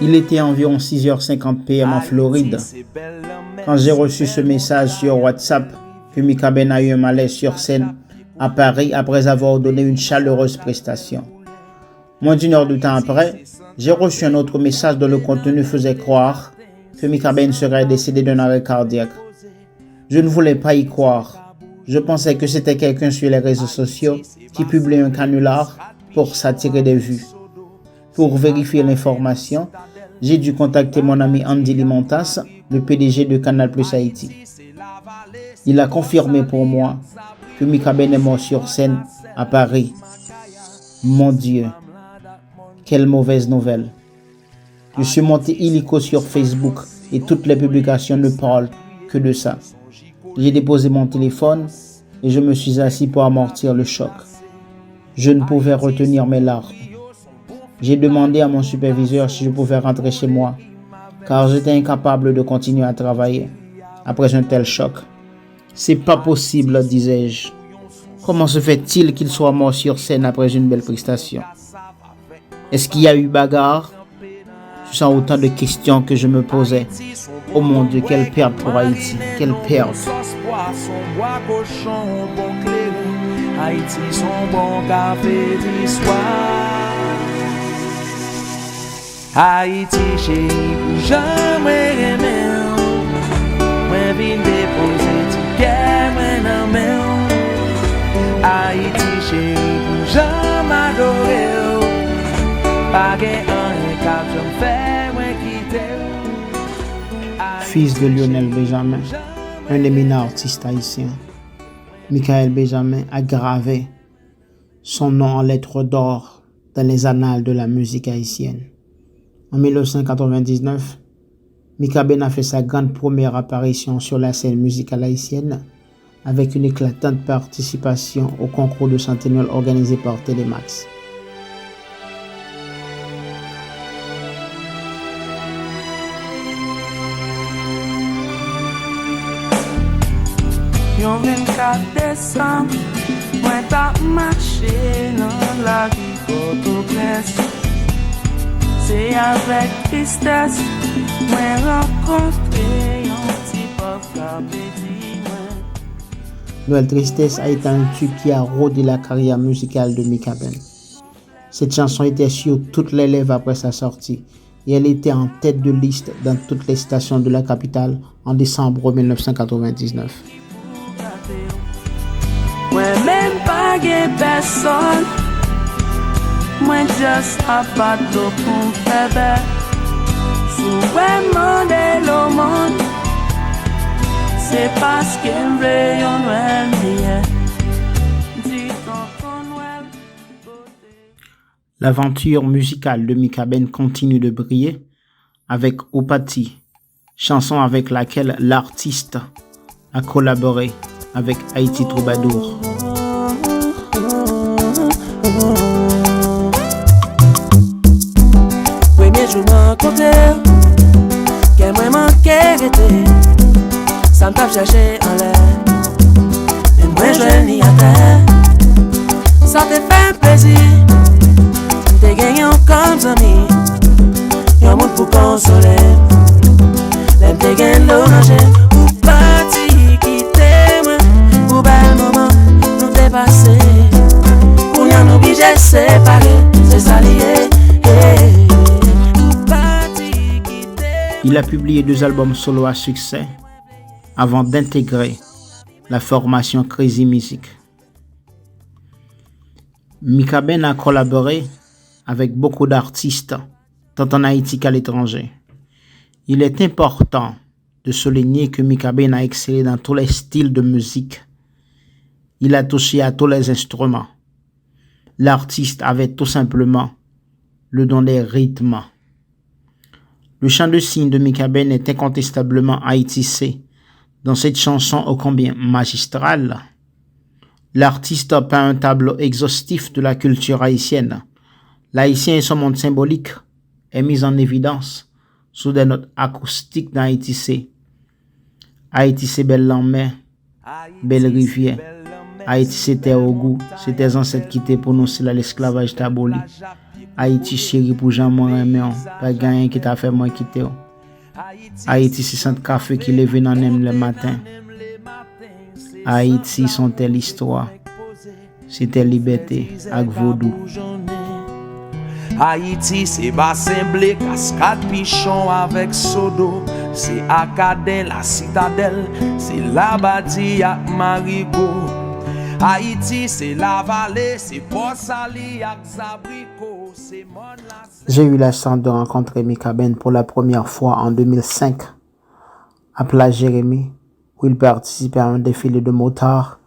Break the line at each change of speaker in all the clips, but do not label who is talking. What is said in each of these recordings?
Il était environ 6h50 p.m. en Floride quand j'ai reçu ce message sur WhatsApp que Mika Ben a eu un malaise sur scène à Paris après avoir donné une chaleureuse prestation. Moins d'une heure de temps après, j'ai reçu un autre message dont le contenu faisait croire que Mika Ben serait décédé d'un arrêt cardiaque. Je ne voulais pas y croire. Je pensais que c'était quelqu'un sur les réseaux sociaux qui publiait un canular pour s'attirer des vues. Pour vérifier l'information, j'ai dû contacter mon ami Andy Limontas, le PDG de Canal+ Haïti. Il a confirmé pour moi que Mika Ben est mort sur scène à Paris. Mon Dieu, quelle mauvaise nouvelle. Je suis monté illico sur Facebook et toutes les publications ne parlent que de ça. J'ai déposé mon téléphone et je me suis assis pour amortir le choc. Je ne pouvais retenir mes larmes. J'ai demandé à mon superviseur si je pouvais rentrer chez moi, car j'étais incapable de continuer à travailler après un tel choc. C'est pas possible, disais-je. Comment se fait-il qu'il soit mort sur scène après une belle prestation? Est-ce qu'il y a eu bagarre? Ce sont autant de questions que je me posais. Oh mon Dieu, quelle perte pour Haïti, quelle perte.
Haïti, son bon café d'histoire. Haïti, chérie, pour jamais aimer. Moi, vine déposer ticket, moi, non, mais. Haïti, chérie, pour jamais adorer. Pas un cap, je me fais, moi, quitter.
Fils de Lionel Benjamin, un éminent artiste haïtien, Michael Benjamin a gravé son nom en lettres d'or dans les annales de la musique haïtienne. En 1999, Mika Ben a fait sa grande première apparition sur la scène musicale haïtienne avec une éclatante participation au concours de Centennial organisé par Télémax.
Yon 24 décembre, moi t'as marché dans la vie Port-au-Prince. C'est avec tristesse, moi rencontré un petit pauvre petit moi.
Noël Tristesse a été un tube qui a rodé la carrière musicale de Mika Ben. Cette chanson était sur toutes les lèvres après sa sortie et elle était en tête de liste dans toutes les stations de la capitale en décembre 1999.
Moi même pas de personne, moi juste un bateau pour faire. Sous vraiment de le monde, c'est parce que rayon noël dit ton Noël.
L'aventure musicale de Mika Ben continue de briller avec Opati, chanson avec laquelle l'artiste a collaboré avec Haïti Troubadour.
Premier jour rencontré, qu'elle m'a manqué était, ça me tape chercher en l'air, mais moi je n'y à terre, ça te fait plaisir, t'es gagnant comme ami, y'a un monde pour consoler, l'aime t'es gagnant l'oranger, ou parti quitter moi, ou bel moment nous dépasser, pour y'en obliger séparer, c'est ça lié.
Il a publié 2 albums solo à succès avant d'intégrer la formation Crazy Music. Mika Ben a collaboré avec beaucoup d'artistes, tant en Haïti qu'à l'étranger. Il est important de souligner que Mika Ben a excellé dans tous les styles de musique. Il a touché à tous les instruments. L'artiste avait tout simplement le don des rythmes. Le chant de cygne de Mika Ben est incontestablement haïtissé dans cette chanson ô combien magistrale. L'artiste peint un tableau exhaustif de la culture haïtienne. L'haïtien et son monde symbolique est mis en évidence sous des notes acoustiques dans Haïti. Haïti c'est belle lendemain, belle rivière. Haïti c'était au goût, c'était ancêtres qui étaient pour nous, c'est là l'esclavage aboli. Haïti chéri pour Jean moi aimer, pas gagné qui t'a fait moi quitter. Haïti c'est centre café qui lève dans le matin. Haïti son telle histoire. C'était liberté avec vaudou.
Haïti c'est bassin blé, cascade pichon avec sodo. C'est Acadin, la citadelle, c'est la bâtie à Marigot. Haïti c'est la vallée, c'est Port-Sali avec Zabrico.
J'ai eu la chance de rencontrer Mika Ben pour la première fois en 2005 à Place Jérémie, où il participait à un défilé de motards,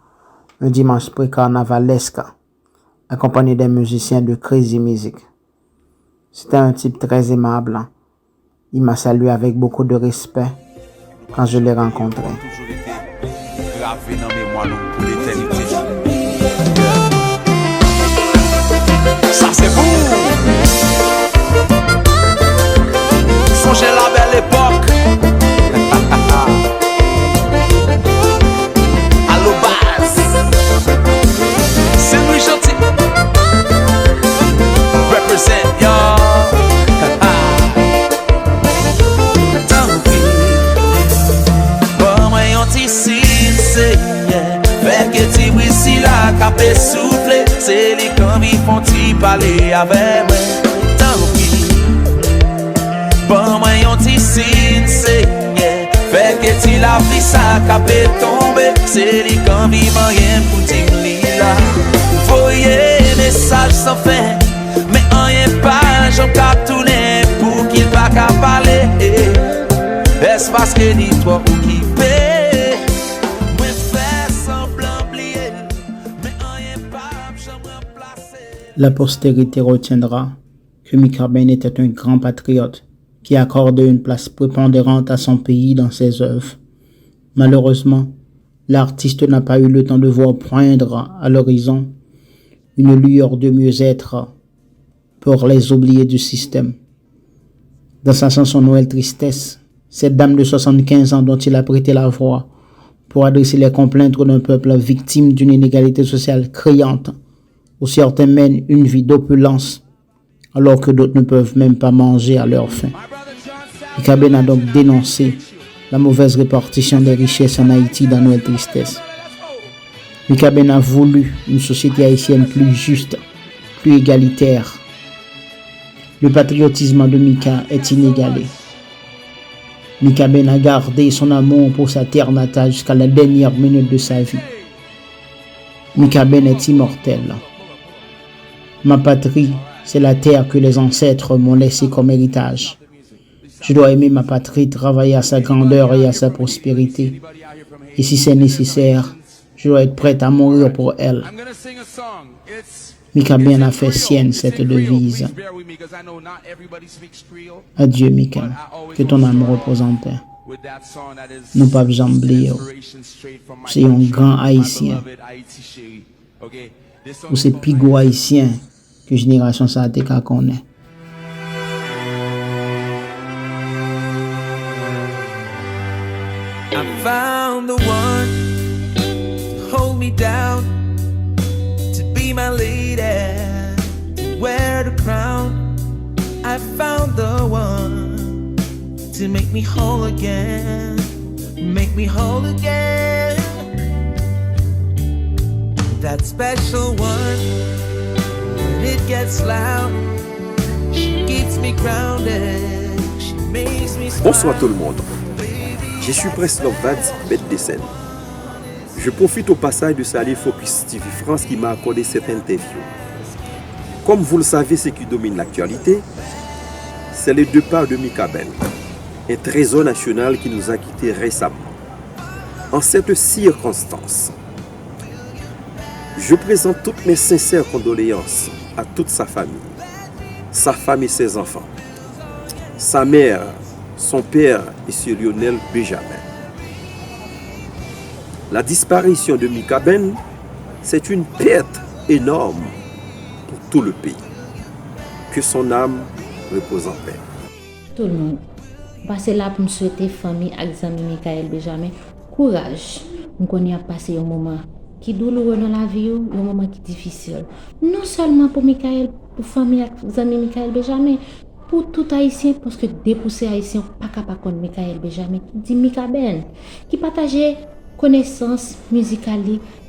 un dimanche pré-carnavalesque, accompagné des musiciens de Crazy Music. C'était un type très aimable. Il m'a salué avec beaucoup de respect quand je l'ai rencontré.
Ça c'est bon. Songez la belle époque. Allo Bass. C'est Louis Gentil. Represent y'all. Bon, moi yon ti sin se fait que ti wisi la capé souffler. C'est les comme ils font ti parler avec moi. Tant pis. Bon, moi yon ti sin se fait que ti la vie ça capé tomber. C'est les comme ils m'en rien pour ti là. Voyez message sans fin. Mais rien pas, j'en cap tourner pour qu'il pas qu'à parler. Est-ce parce que ni toi ou qui paie? Moi fais semblant oublier. Mais rien pas, j'en remplacer.
La postérité retiendra que Mika Ben était un grand patriote qui accordait une place prépondérante à son pays dans ses œuvres. Malheureusement, l'artiste n'a pas eu le temps de voir poindre à l'horizon une lueur de mieux-être pour les oubliés du système. Dans sa chanson Noël Tristesse, cette dame de 75 ans dont il a prêté la voix pour adresser les complaintes d'un peuple victime d'une inégalité sociale criante, où certains mènent une vie d'opulence alors que d'autres ne peuvent même pas manger à leur faim. Mika Ben a donc dénoncé la mauvaise répartition des richesses en Haïti dans Noël Tristesse. Mika Ben a voulu une société haïtienne plus juste, plus égalitaire. Le patriotisme de Mika est inégalé. Mika Ben a gardé son amour pour sa terre natale jusqu'à la dernière minute de sa vie. Mika Ben est immortel. Ma patrie, c'est la terre que les ancêtres m'ont laissée comme héritage. Je dois aimer ma patrie, travailler à sa grandeur et à sa prospérité. Et si c'est nécessaire, je dois être prête à mourir pour elle. Mika Ben a fait sienne cette devise. Adieu Mika, que ton âme repose en paix. Nous pas besoin d'oublier. C'est un grand haïtien. Ou c'est pigo haïtien que génération ça a été qu'à connaître.
I found the one to hold me down, to be my lady, to wear the crown. I found the one to make me whole again, make me whole again. That special one, when it gets loud, she keeps me grounded, she makes me smile.
Bonsoir tout le monde. Je suis Prince Love Vibes, bête de scène. Je profite au passage de saluer Focus TV France qui m'a accordé cette interview. Comme vous le savez, ce qui domine l'actualité, c'est le départ de Mika Ben, un trésor national qui nous a quittés récemment. En cette circonstance, je présente toutes mes sincères condoléances à toute sa femme et ses enfants, sa mère, son père et Sir Lionel Benjamin. La disparition de Mika Ben, c'est une perte énorme pour tout le pays. Que son âme repose en paix.
Tout le monde, passez là pour me souhaiter famille Alexandre Michael Benjamin courage. Nous connaissons passé un moment qui douloureux dans la vie, un moment qui difficile. Non seulement pour Michael, pour famille et amis Michael Benjamin, pour tout haïtien parce que dépousser haïtien pas capable connaître Michael Benjamin qui dit Mika Ben qui partageait connaissances musicales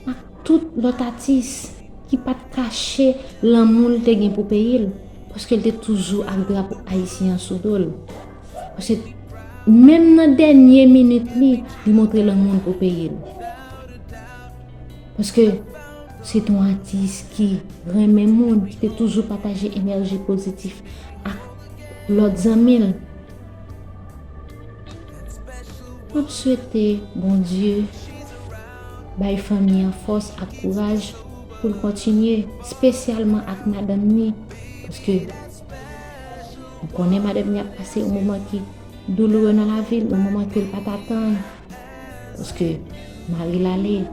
avec tout l'autre artiste qui pas caché l'amour de gain pour pays parce qu'elle était toujours avec drapeau haïtien sous dol. Parce que même dans dernière minute il montrer l'amour pour pays. Parce que c'est ton artiste qui remet le monde, qui te toujours partagé énergie positive avec l'autre amis. Je souhaite, bon Dieu, baille famille en force et courage pour continuer, spécialement avec Madame Ni, parce que on connaît Madame Ni a passé un moment qui est douloureux dans la ville, un moment qu'elle ne peut pas attendre, parce que Marie l'allait.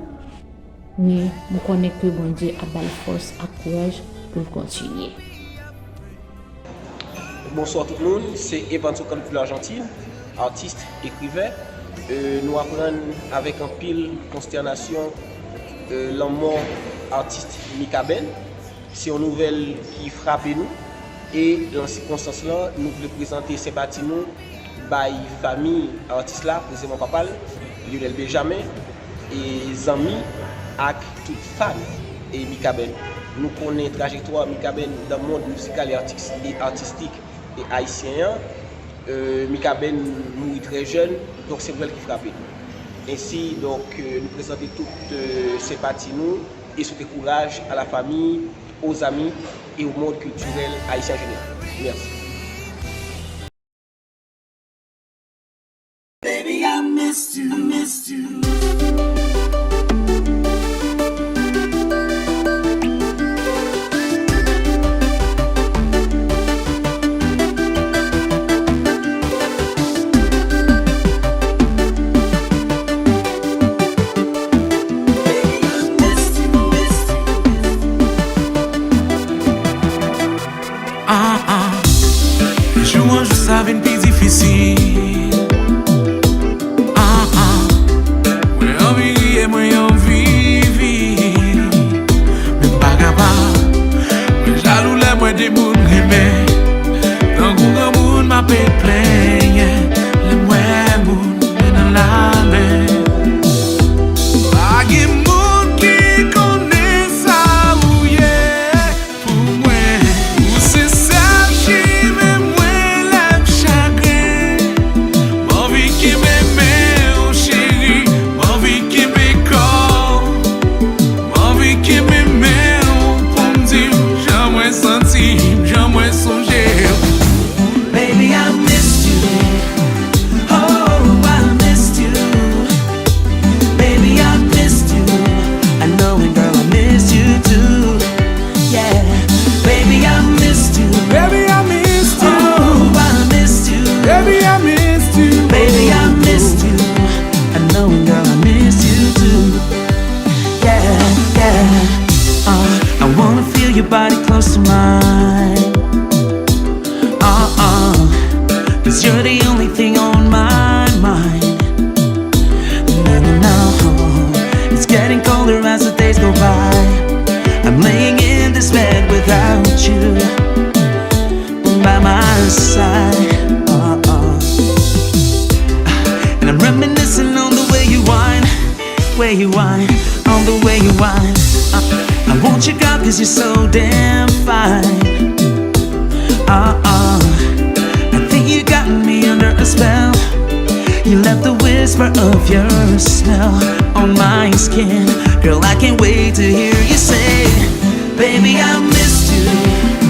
Mais je connais que bon Dieu a baille force et courage pour continuer.
Bonsoir tout le monde, c'est Evan Sokan de l'Argentine, artiste, écrivain. Nous apprenons avec un pile consternation la mort artiste Mika Ben. C'est une nouvelle qui frappe nous et dans ces circonstances-là, nous voulons présenter sympathie nous par la famille artiste là, précisément papa, Lionel Benjamin et amis avec toute femme et Mika Ben. Nous connaissons la trajectoire Mika Ben dans le monde musical et artistique et haïtien. Mika Ben mourit très jeune, donc c'est elle qui frappe. Ainsi, donc, nous présentons toutes ces parties nous et souhaiter courage à la famille, aux amis et au monde culturel haïtien général. Merci.
Baby, I missed you.
Une vie difficile. Moi envie et moi envie. Même pas capable. Moi jaloux les moi des moun aimé. Tant qu'on moun m'a fait plaigner. Les moi moun dans la mer. Pas de moun qui connaît ça ou yeah. Pour moi, ou c'est ça qui m'aime.
Baby, I missed you. Oh, I missed you. Baby, I missed you. I know it, girl, I missed you too. Yeah, baby, I missed you.
Baby, I missed you.
Oh, I missed you.
Baby, I missed you.
Baby, I missed you. I know it, girl, I missed you too. Yeah, yeah. I wanna feel your body close to mine. 'Cause you're the only thing on my mind. No, it's getting colder as the days go by. I'm laying in this bed without you by my side. And I'm reminiscing on the way you whine, on the way you whine. I want you, girl, 'cause you're so damn fine. I think you got me under a spell. You left the whisper of your smell on my skin. Girl, I can't wait to hear you say, baby, I missed you.